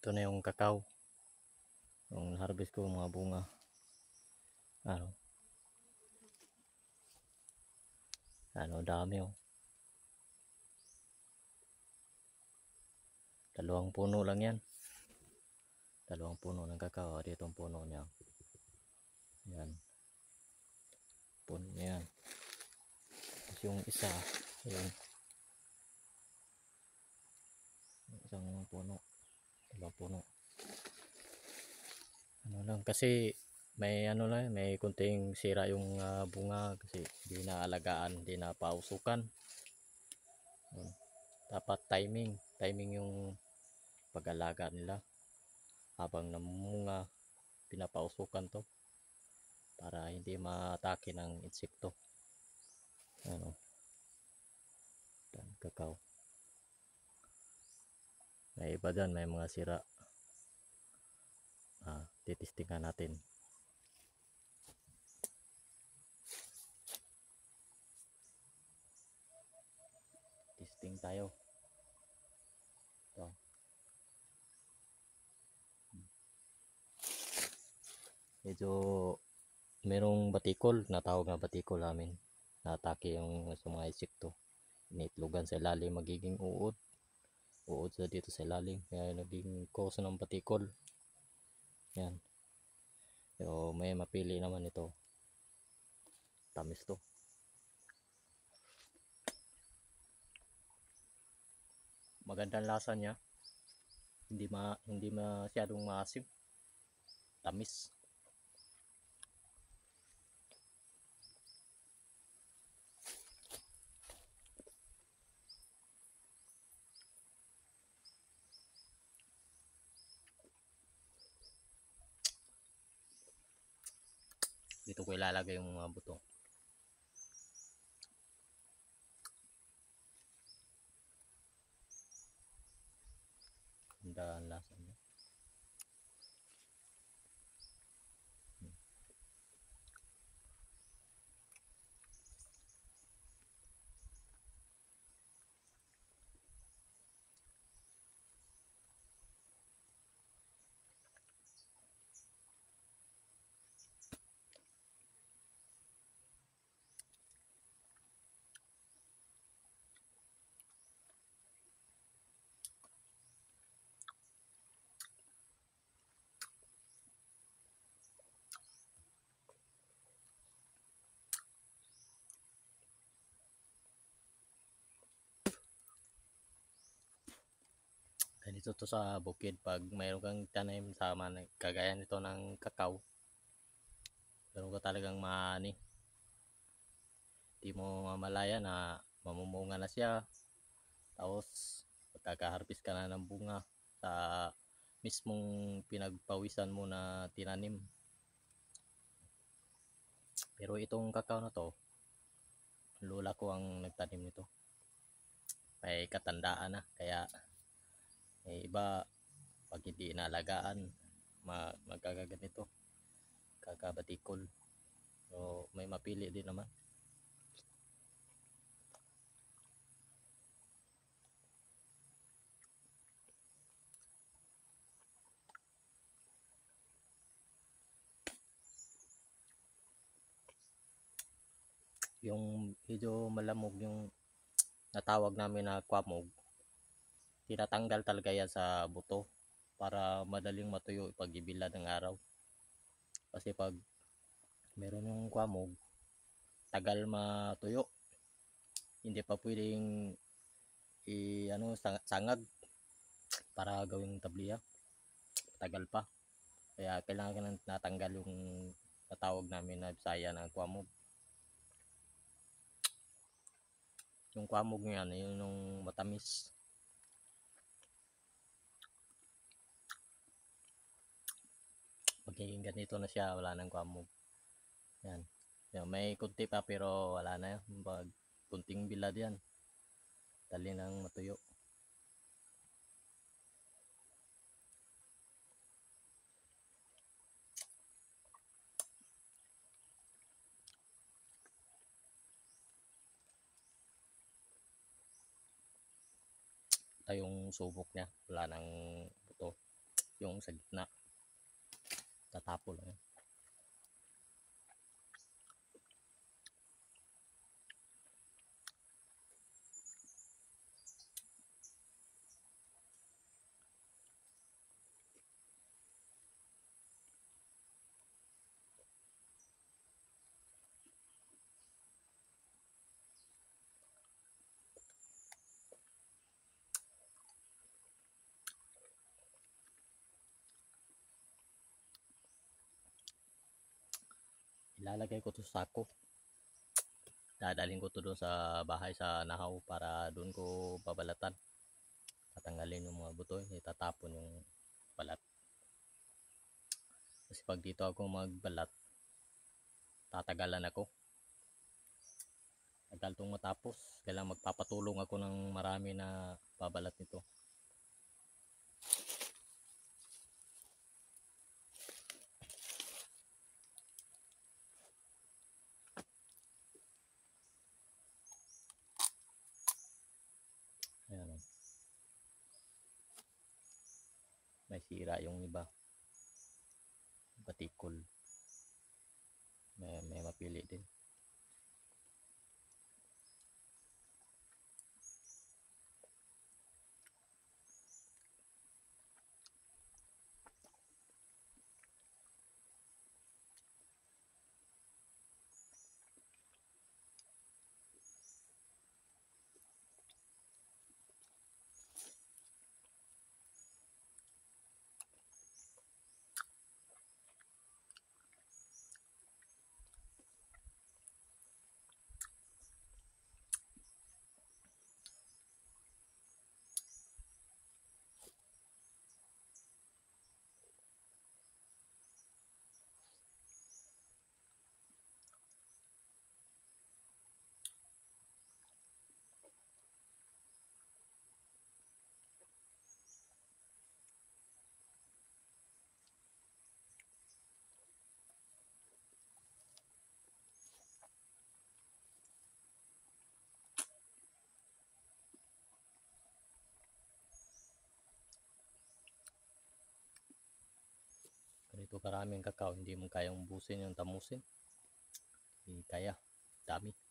Ito na yung kakao. Yung harvest ko mga bunga. Dami oh. Dalawang puno lang yan. Dalawang puno ng kakao. Dito ang puno niya. Yan. Puno niya yan. Tapos yung isa, yun. Isang puno. Dalawang puno. Kasi may kunting sira yung bunga kasi di na alagaan, di na pausukan. Dapat timing yung pag-alaga nila. Habang namunga, pinapausukan to para hindi matake ng insekto. Kakao. May iba dyan, may mga sira. Titistingan natin. Testing tayo. Ito. Medyo merong batikol, natawag na batikol namin. Natake yung sa mga insekto. Initlogan sa ilalim, magiging uod sa dito sa ilalim, kaya naging cause ng batikol. Yan. So may mapili naman ito. Tamis to. Magandang lasa niya. Hindi masyadong maasim. Tamis. Dito ko ilalagay yung mga buto. Ang lasa niya. Ganito to sa bukid. Pag mayroon kang tanim sa kagaya nito ng kakao, meron ka talagang di mo mamalaya na mamumunga na siya. Tapos magkaka-harvest ka na ng bunga sa mismong pinagpawisan mo na tinanim. Pero itong kakao na to, lola ko ang nagtanim nito. May katandaan na, kaya may iba pag hindi inaalagaan, magkakaganito, kakabatikol. So may mapili din naman. Yung medyo malamog yung natawag namin na kwamog, tinatanggal talaga yan sa buto para madaling matuyo pag ibilad ng araw. Kasi pag meron yung kwamog, tagal matuyo, hindi pa pwedeng sangag para gawing tabliya, tagal pa. Kaya kailangan natanggal yung natawag namin na Bisaya na kwamog. Yung kwamog yan, yun yung matamis. Magiging ganito na siya, wala nang kwamog. Yan. May kunti pa pero wala na yun. Pag kunting bilad yan, dali nang matuyo. Ito yung subok niya, wala nang buto. yung sa gitna. Tatapo lang. Ilalagay ko to sa sako. Dadalhin ko to doon sa bahay sa Nahaw para doon ko babalatan. Tatanggalin yung mga buto, itatapon yung balat. Kasi pag dito ako magbalat, tatagalan ako. Tagal tong matapos. Kailangan magpapatulong ako ng marami na babalat nito. Ayan. May sira yung iba. Batikol. May mapili din. Ganito karaming kakao, hindi mo kayang ubusin yung tamusin. Hindi kaya. Dami.